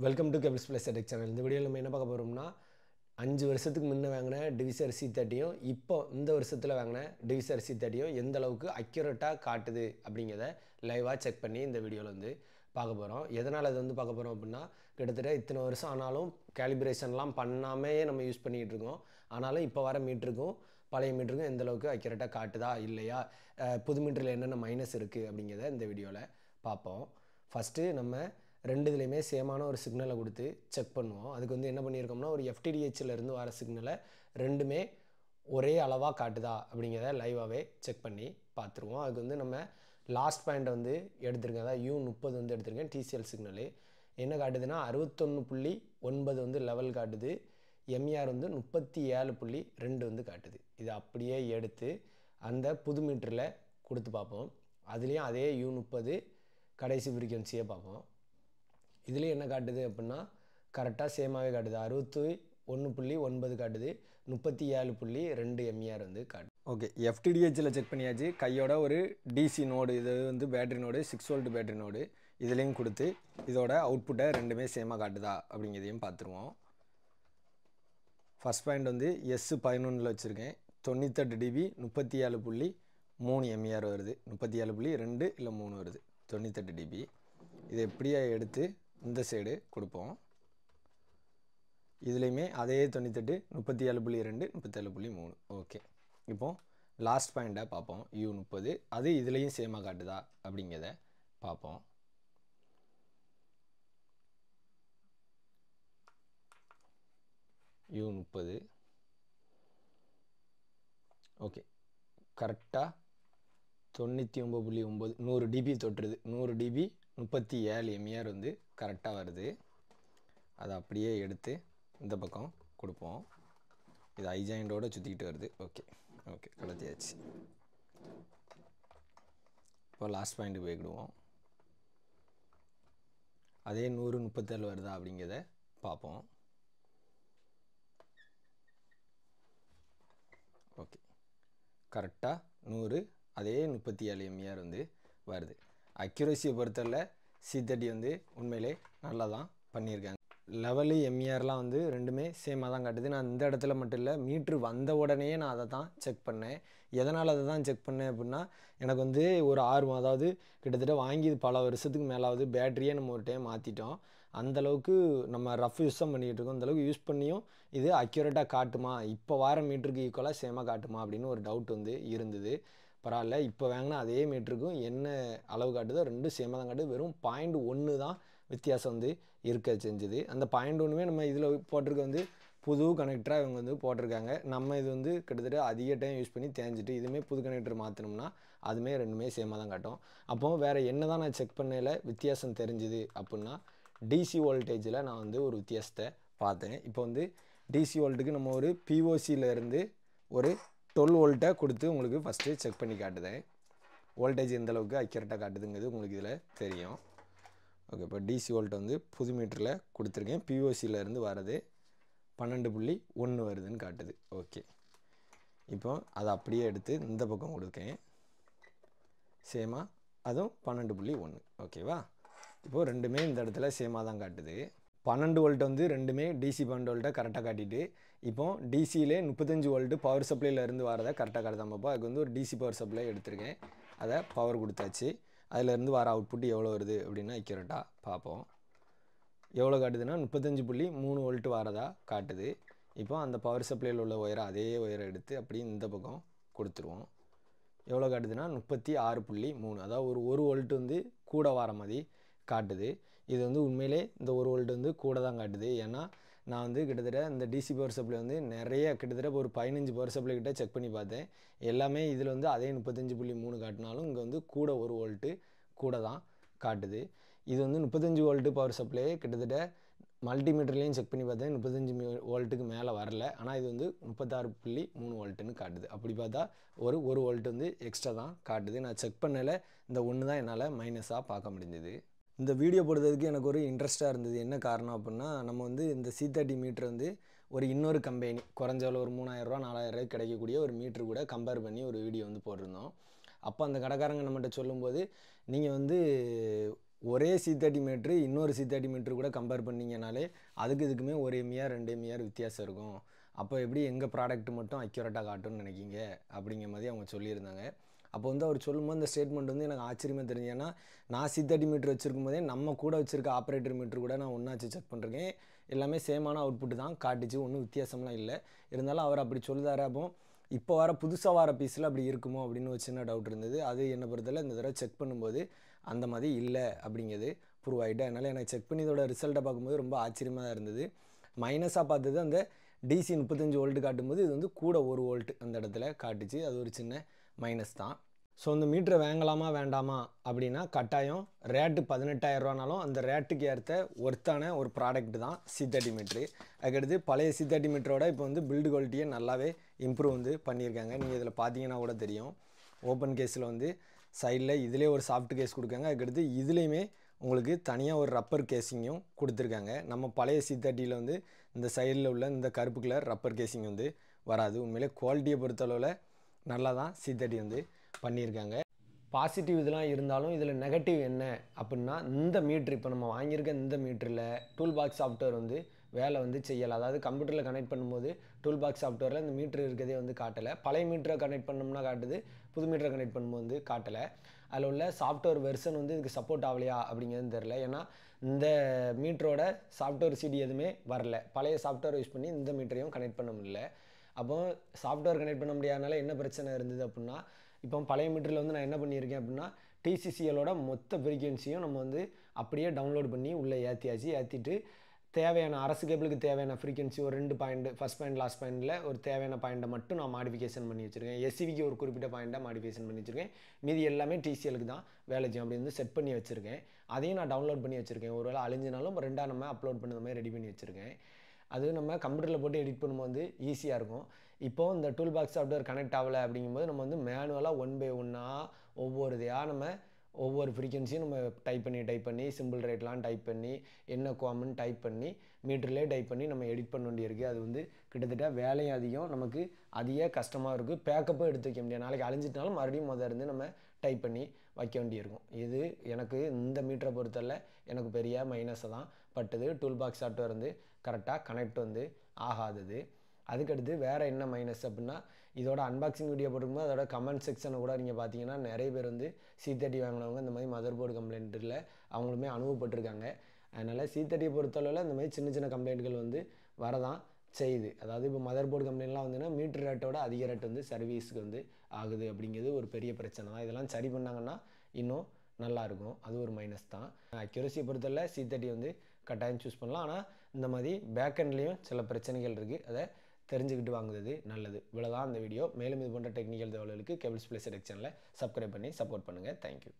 Welcome to cables plus tech channel. இந்த வீடியோவில் நம்ம என்ன பார்க்க போகிறோம்னா 5 வருஷத்துக்கு முன்னே வாங்கின டிவிசர் C30யும் இப்போ இந்த வருஷத்தில் வாங்கின டிவிசர் C30யும் எந்த அளவுக்கு அக்யூரேட்டாக காட்டுது அப்படிங்கிறத லைவாக செக் பண்ணி இந்த வீடியோவில் வந்து பார்க்க போகிறோம். எதனால் அது வந்து பார்க்க போகிறோம் அப்படின்னா, கிட்டத்தட்ட இத்தனை வருஷம் ஆனாலும் கேலிப்ரேஷன்லாம் பண்ணாமே நம்ம யூஸ் பண்ணிகிட்டு இருக்கோம். ஆனாலும் இப்போ வர மீட்டருக்கும் பழைய மீட்டருக்கும் எந்த அளவுக்கு அக்யூரேட்டாக காட்டுதா இல்லையா, புது மீட்டரில் என்னென்ன மைனஸ் இருக்குது அப்படிங்கிறத இந்த வீடியோவில் பார்ப்போம். ஃபஸ்ட்டு நம்ம ரெண்டு இதுலேயுமே சேமான ஒரு சிக்னலை கொடுத்து செக் பண்ணுவோம். அதுக்கு வந்து என்ன பண்ணியிருக்கோம்னா, ஒரு FTDHலேருந்து வர சிக்னலை ரெண்டுமே ஒரே அளவாக காட்டுதா அப்படிங்கிறத லைவாகவே செக் பண்ணி பார்த்துருவோம். அதுக்கு வந்து நம்ம லாஸ்ட் பாயிண்ட்டை வந்து எடுத்துருக்கேன், அதாவது U30 வந்து எடுத்திருக்கேன். TCL சிக்னலு என்ன காட்டுதுன்னா 61.9 வந்து லெவல் காட்டுது. MER வந்து 37.2 வந்து காட்டுது. இது அப்படியே எடுத்து அந்த புது மீட்டரில் கொடுத்து பார்ப்போம். அதுலேயும் அதே U30 கடைசி ஃப்ரீக்வன்சியை பார்ப்போம். இதுலேயும் என்ன காட்டுது அப்படின்னா கரெக்டாக சேமாகவே காட்டுது. 61.9 காட்டுது. 37.2 MER வந்து காட்டுது. ஓகே, FTDHயில் செக் பண்ணியாச்சு. கையோட ஒரு DC நோடு, இது வந்து battery node, 6 volt battery node, இதுலேயும் கொடுத்து இதோட அவுட்புட்டை ரெண்டுமே சேமாக காட்டுதா அப்படிங்கிறதையும் பார்த்துருவோம். ஃபஸ்ட் பாயிண்ட் வந்து S11 வச்சுருக்கேன். 98 dB 37.3 MER வருது. 37.2 இல்லை 3 வருது. 98 dB. இதை எப்படியே எடுத்து இந்த சைடு கொடுப்போம். இதுலேயுமே அதே 98 37.2 37.3. ஓகே, இப்போது லாஸ்ட் பாயிண்ட்டை பார்ப்போம். U30 அது இதுலேயும் சேமாக காட்டுதா அப்படிங்கிறத பார்ப்போம். U30 ஓகே, கரெக்டாக 99.9 100 dB தொட்டுருது. 100 dB 37 MER வந்து கரெக்டாக வருது. அதை அப்படியே எடுத்து இந்த பக்கம் கொடுப்போம். இது ஐஜாயிண்டோடு சுற்றிக்கிட்டு வருது. ஓகே ஓகே, கடத்தியாச்சு. இப்போ லாஸ்ட் பாயிண்ட்டு போய்க்கிடுவோம். அதே 137 வருதா அப்படிங்கிறத பார்ப்போம். ஓகே, கரெக்டாக 100 அதே 37 MER வந்து வருது. அக்யூரஸியை பொறுத்தவரை C30 வந்து உண்மையிலே நல்லா தான் பண்ணியிருக்காங்க. லெவலு MERலாம் வந்து ரெண்டுமே சேமாக தான் காட்டுது. நான் இந்த இடத்துல மட்டும் இல்லை, மீட்ரு வந்த உடனே நான் அதை தான் செக் பண்ணேன். எதனால் அதை தான் செக் பண்ணேன் அப்படின்னா, எனக்கு வந்து ஒரு ஆர்வம். அதாவது கிட்டத்தட்ட வாங்கி பல வருஷத்துக்கு மேலாவது பேட்டரியே நம்ம ஒரு டைம் மாற்றிட்டோம். அந்தளவுக்கு நம்ம ரஃப் யூஸ் தான் பண்ணிகிட்டு இருக்கோம். அந்தளவுக்கு யூஸ் பண்ணியும் இது அக்யூரேட்டாக காட்டுமா, இப்போ வார மீட்டருக்கு ஈக்குவலாக சேமாக காட்டுமா அப்படின்னு ஒரு டவுட் வந்து இருந்தது. பரவாயில்ல, இப்போ வாங்கினா அதே மீட்டருக்கும் என்ன அளவு காட்டுதோ ரெண்டும் சேமாக தான் காட்டுது. வெறும் 0.1 தான் வித்தியாசம் வந்து இருக்க செஞ்சுது. அந்த 0.1மே நம்ம இதில் போட்டிருக்க வந்து புது கனெக்டராக இவங்க வந்து போட்டிருக்காங்க. நம்ம இது வந்து கிட்டத்தட்ட அதிக டைம் யூஸ் பண்ணி தேஞ்சிட்டு இதுவுமே புது கனெக்டர் மாற்றினோம்னா அதுவுமே ரெண்டுமே சேமாக தான் காட்டும். அப்போது வேறு என்ன தான் நான் செக் பண்ணையில் வித்தியாசம் தெரிஞ்சுது அப்படின்னா, DC வோல்டேஜில் நான் வந்து ஒரு வித்தியாசத்தை பார்த்தேன். இப்போ வந்து DC வோல்ட்டுக்கு நம்ம ஒரு POCலேருந்து ஒரு 12 வோல்ட்டை கொடுத்து உங்களுக்கு ஃபஸ்ட்டு செக் பண்ணி காட்டுதேன். வோல்டேஜ் எந்தளவுக்கு அக்யூரேட்டாக காட்டுதுங்கிறது உங்களுக்கு இதில் தெரியும். ஓகே, இப்போ DC வோல்ட் வந்து புது மீட்டரில் கொடுத்துருக்கேன். POCலேருந்து வரது 12.1 வருதுன்னு காட்டுது. ஓகே, இப்போ அதை அப்படியே எடுத்து இந்த பக்கம் கொடுக்கேன். சேமாக அதுவும் 12.1. ஓகேவா? இப்போது ரெண்டுமே இந்த இடத்துல சேமாக தான் காட்டுது. 12 வோல்ட் வந்து ரெண்டுமே DC 12 வோல்ட்டை கரெக்டாக காட்டிட்டு, இப்போ DCயிலே 35 வோல்ட்டு பவர் சப்ளைலேருந்து வரதை கரெக்டாக காட்டுதான் பார்ப்போம். அதுக்கு வந்து ஒரு DC பவர் சப்ளை எடுத்திருக்கேன். அதை பவர் கொடுத்தாச்சு. அதிலேருந்து வர அவுட்புட் எவ்வளோ வருது அப்படின்னா அக்யூரேட்டாக பார்ப்போம். எவ்வளோ காட்டுதுன்னா 35.3 வோல்ட் வரதா காட்டுது. இப்போ அந்த பவர் சப்ளையில் உள்ள ஒயரை அதே ஒயரை எடுத்து அப்படியே இந்த பக்கம் கொடுத்துருவோம். எவ்வளோ காட்டுதுன்னா 36.3, அதாவது ஒரு வோல்ட் வந்து கூட வர மாதிரி காட்டுது. இது வந்து உண்மையிலே இந்த 1 வோல்ட் வந்து கூட தான் காட்டுது. ஏன்னா நான் வந்து கிட்டத்தட்ட இந்த DC பவர் சப்ளை வந்து நிறைய கிட்டத்தட்ட ஒரு 15 பவர் சப்ளை கிட்ட செக் பண்ணி பார்த்தேன். எல்லாமே இதில் வந்து அதே 35.3 காட்டினாலும் இங்கே வந்து கூட 1 வோல்ட்டு கூட தான் காட்டுது. இது வந்து 35 வோல்ட்டு பவர் சப்ளையே கிட்டத்தட்ட மல்டிமீட்டர்லேயும் செக் பண்ணி பார்த்தேன். 35 வோல்ட்டுக்கு மேலே வரல. ஆனால் இது வந்து 36.3 வோல்ட்டுன்னு காட்டுது. அப்படி பார்த்தா ஒரு வோல்ட் வந்து எக்ஸ்ட்ரா தான் காட்டுது. நான் செக் பண்ணல, இந்த ஒன்று தான் என்னால் மைனஸாக பார்க்க முடிஞ்சது. இந்த வீடியோ போடுறதுக்கு எனக்கு ஒரு இன்ட்ரெஸ்ட்டாக இருந்தது. என்ன காரணம் அப்படின்னா, நம்ம வந்து இந்த C30 மீட்ரு வந்து ஒரு இன்னொரு கம்பெனி குறைஞ்ச ஒரு 3000 ரூபா 4000 ரூபாய்க்கு கிடைக்கக்கூடிய ஒரு மீட்ரு கூட கம்பேர் பண்ணி ஒரு வீடியோ வந்து போட்டிருந்தோம். அப்போ அந்த கடைக்காரங்க நம்மகிட்ட சொல்லும்போது, நீங்கள் வந்து ஒரே C30 மீட்ரு இன்னொரு C30 மீட்ரு கூட கம்பேர் பண்ணிங்கனாலே அதுக்கு இதுக்குமே 1 mAh 2 mAh வித்தியாசம் இருக்கும். அப்போ எப்படி எங்கள் ப்ராடக்ட் மட்டும் அக்யூரேட்டாக காட்டும்னு நினைக்கிங்க அப்படிங்கிற மாதிரி அவங்க சொல்லியிருந்தாங்க. அப்போ வந்து அவர் சொல்லும்போது இந்த ஸ்டேட்மெண்ட் வந்து எனக்கு ஆச்சரியமாக தெரிஞ்சு. ஏன்னா நான் C30 மீட்ரு வச்சுருக்கும் போதே நம்ம கூட வச்சுருக்க ஆப்ரேட்டர் மீட்ரு கூட நான் ஒன்றாச்சு செக் பண்ணுறேன். எல்லாமே சேமான அவுட்புட் தான் காட்டுச்சு, ஒன்றும் வித்தியாசம்லாம் இல்லை. இருந்தாலும் அவர் அப்படி சொல்லுதாரு. அப்போ இப்போ வர புதுசாக வர பீஸில் அப்படி இருக்குமோ அப்படின்னு ஒரு சின்ன டவுட் இருந்தது. அது என்னை பொறுத்தவரை இந்த தடவை செக் பண்ணும்போது அந்த மாதிரி இல்லை அப்படிங்கிறது ப்ரூவ் ஆகிட்டு. அதனால் எனக்கு செக் பண்ணி இதோட ரிசல்ட்டை பார்க்கும்போது ரொம்ப ஆச்சரியமாக தான் இருந்தது. மைனஸாக பார்த்தது அந்த DC 35 வோல்ட் காட்டும்போது இது வந்து கூட 1 வோல்ட் அந்த இடத்துல காட்டுச்சு. அது ஒரு சின்ன மைனஸ் தான். ஸோ இந்த மீட்டரை வாங்கலாமா வேண்டாமா அப்படின்னா கட்டாயம் ரேட்டு 18,000 ரூபானாலும் அந்த ரேட்டுக்கு ஏற்ற ஒர்த்தான ஒரு ப்ராடக்ட் தான் C30 மீட்ரு. அதுக்கடுத்து பழைய C30 மீட்டரோட இப்போ வந்து பில்டு குவாலிட்டியை நல்லாவே இம்ப்ரூவ் வந்து பண்ணியிருக்காங்க. நீங்கள் இதில் பார்த்தீங்கன்னா கூட தெரியும். ஓப்பன் கேஸில் வந்து சைடில் இதிலே ஒரு சாஃப்ட் கேஸ் கொடுக்காங்க. அதுக்கடுத்து இதுலேயுமே உங்களுக்கு தனியாக ஒரு ரப்பர் கேஸிங்கும் கொடுத்துருக்காங்க. நம்ம பழைய C30யில் வந்து இந்த சைடில் உள்ள இந்த கருப்பு கலர் ரப்பர் கேஸிங் வந்து வராது. உண்மையிலே குவாலிட்டியை பொறுத்தளவில் நல்லா தான் C30 வந்து பண்ணியிருக்காங்க. பாசிட்டிவ் இதெல்லாம் இருந்தாலும் இதில் நெகட்டிவ் என்ன அப்படின்னா, இந்த மீட்ரு இப்போ நம்ம வாங்கியிருக்க இந்த மீட்டரில் டூல் பாக்ஸ் சாஃப்ட்வேர் வந்து வேலை வந்து செய்யலை. அதாவது கம்ப்யூட்டரில் கனெக்ட் பண்ணும்போது டூல் பாக்ஸ் சாஃப்ட்வேரில் இந்த மீட்ரு இருக்கிறதே வந்து காட்டலை. பழைய மீட்டரை கனெக்ட் பண்ணோம்னா காட்டுது, புது மீட்டரை கனெக்ட் பண்ணும்போது வந்து காட்டலை. அதில் உள்ள சாஃப்ட்வேர் வெர்ஷன் வந்து இதுக்கு சப்போர்ட் ஆகலையா அப்படிங்கிறது தெரில. ஏன்னா இந்த மீட்டரோட சாஃப்ட்வேர் CD எதுவுமே வரல. பழைய சாஃப்ட்வேர் யூஸ் பண்ணி இந்த மீட்டரையும் கனெக்ட் பண்ண முடியல. அப்போ சாஃப்ட்வேர் கனெக்ட் பண்ண முடியாதனால என்ன பிரச்சனை இருந்தது அப்படின்னா, இப்போ பழைய மீட்டரில் வந்து நான் என்ன பண்ணியிருக்கேன் அப்படின்னா TCCLோட மொத்த ஃப்ரீக்வன்சியும் நம்ம வந்து அப்படியே டவுன்லோட் பண்ணி உள்ளே ஏற்றிட்டு தேவையான அரசு கேபிளுக்கு தேவையான ஃப்ரீக்வன்சி ஒரு 2 பாயிண்ட் ஃபஸ்ட் பாயிண்ட் லாஸ்ட் பாயிண்டில் ஒரு தேவையான பாயிண்ட்டை மட்டும் நான் மாடிஃபிகேஷன் பண்ணி வச்சுருக்கேன். SCVக்கு ஒரு குறிப்பிட்ட பாயிண்ட்டை மாடிஃபிகேஷன் பண்ணி வச்சுருக்கேன். மீதி எல்லாமே TCLக்கு தான் வேலை செய்யும் அப்படி வந்து செட் பண்ணி வச்சுருக்கேன். அதையும் நான் டவுன்லோட் பண்ணி வச்சுருக்கேன். ஒருவேளை அழிஞ்சினாலும் ரெண்டாக நம்ம அப்லோட் பண்ண மாதிரி ரெடி பண்ணி வச்சுருக்கேன். அது நம்ம கம்ப்யூட்டரில் போட்டு எடிட் பண்ணும்போது வந்து ஈஸியாக இருக்கும். இப்போது இந்த டூல் பாக்ஸ் சாஃப்ட்வேர் கனெக்ட் ஆகலை அப்படிங்கும்போது நம்ம வந்து மேனுவலாக 1 by 1 ஒவ்வொருதையாக நம்ம ஒவ்வொரு ஃப்ரீக்வன்சியும் நம்ம டைப் பண்ணி சிம்பிள் ரேட்லாம் டைப் பண்ணி என்ன கோமன் டைப் பண்ணி மீட்டர்லேயே டைப் பண்ணி நம்ம எடிட் பண்ண வேண்டியிருக்கு. அது வந்து கிட்டத்தட்ட வேலையும் அதிகம், நமக்கு அதிக கஷ்டமாக இருக்குது. பேக்கப்பும் எடுத்து வைக்க முடியாது. நாளைக்கு அழிஞ்சிட்டாலும் மறுபடியும் இருந்து நம்ம டைப் பண்ணி வைக்க வேண்டியிருக்கும். இது எனக்கு இந்த மீட்டரை பொறுத்தவரை எனக்கு பெரிய மைனஸை தான் பட்டுது. டூல் பாக்ஸ் சாஃப்ட்வேர் வந்து கரெக்டாக கனெக்ட் வந்து ஆகாதது. அதுக்கடுத்து வேறு என்ன மைனஸ் அப்படின்னா, இதோட அன்பாக்சிங் வீடியோ போட்டுக்கும்போது அதோட கமெண்ட் செக்ஷனை கூட நீங்கள் பார்த்தீங்கன்னா நிறைய பேர் வந்து C30 வாங்கினவங்க இந்த மாதிரி மதர் போர்டு கம்ப்ளைண்ட்டில் அவங்களுமே அனுபவப்பட்டிருக்காங்க. அதனால் C30 பொறுத்தளவில் இந்த மாதிரி சின்ன சின்ன கம்ப்ளைண்ட்கள் வந்து வரதான் செய்யுது. அதாவது இப்போ மதர் போர்டு கம்ப்ளைண்ட்லாம் வந்துன்னா மீட்டர் ரேட்டோட அதிக ரேட் வந்து சர்வீஸுக்கு வந்து ஆகுது அப்படிங்கிறது ஒரு பெரிய பிரச்சனை தான். இதெல்லாம் சரி பண்ணாங்கன்னா இன்னும் நல்லாயிருக்கும். அது ஒரு மைனஸ் தான். அக்யூரசியை பொறுத்தவரை C30 வந்து கட்டாயம் சூஸ் பண்ணலாம். ஆனால் இந்த மாதிரி பேக்கெண்ட்லேயும் சில பிரச்சனைகள் இருக்குது. அதை தெரிஞ்சுக்கிட்டு வாங்குறது நல்லது. இவ்வளோதான் அந்த வீடியோ. மேலும் இது போன்ற டெக்னிக்கல் தகவல்களுக்கு கேபிள்ஸ் ப்ளஸ் டெக் சேனலை சப்ஸ்கிரைப் பண்ணி சப்போர்ட் பண்ணுங்கள். தேங்க்யூ.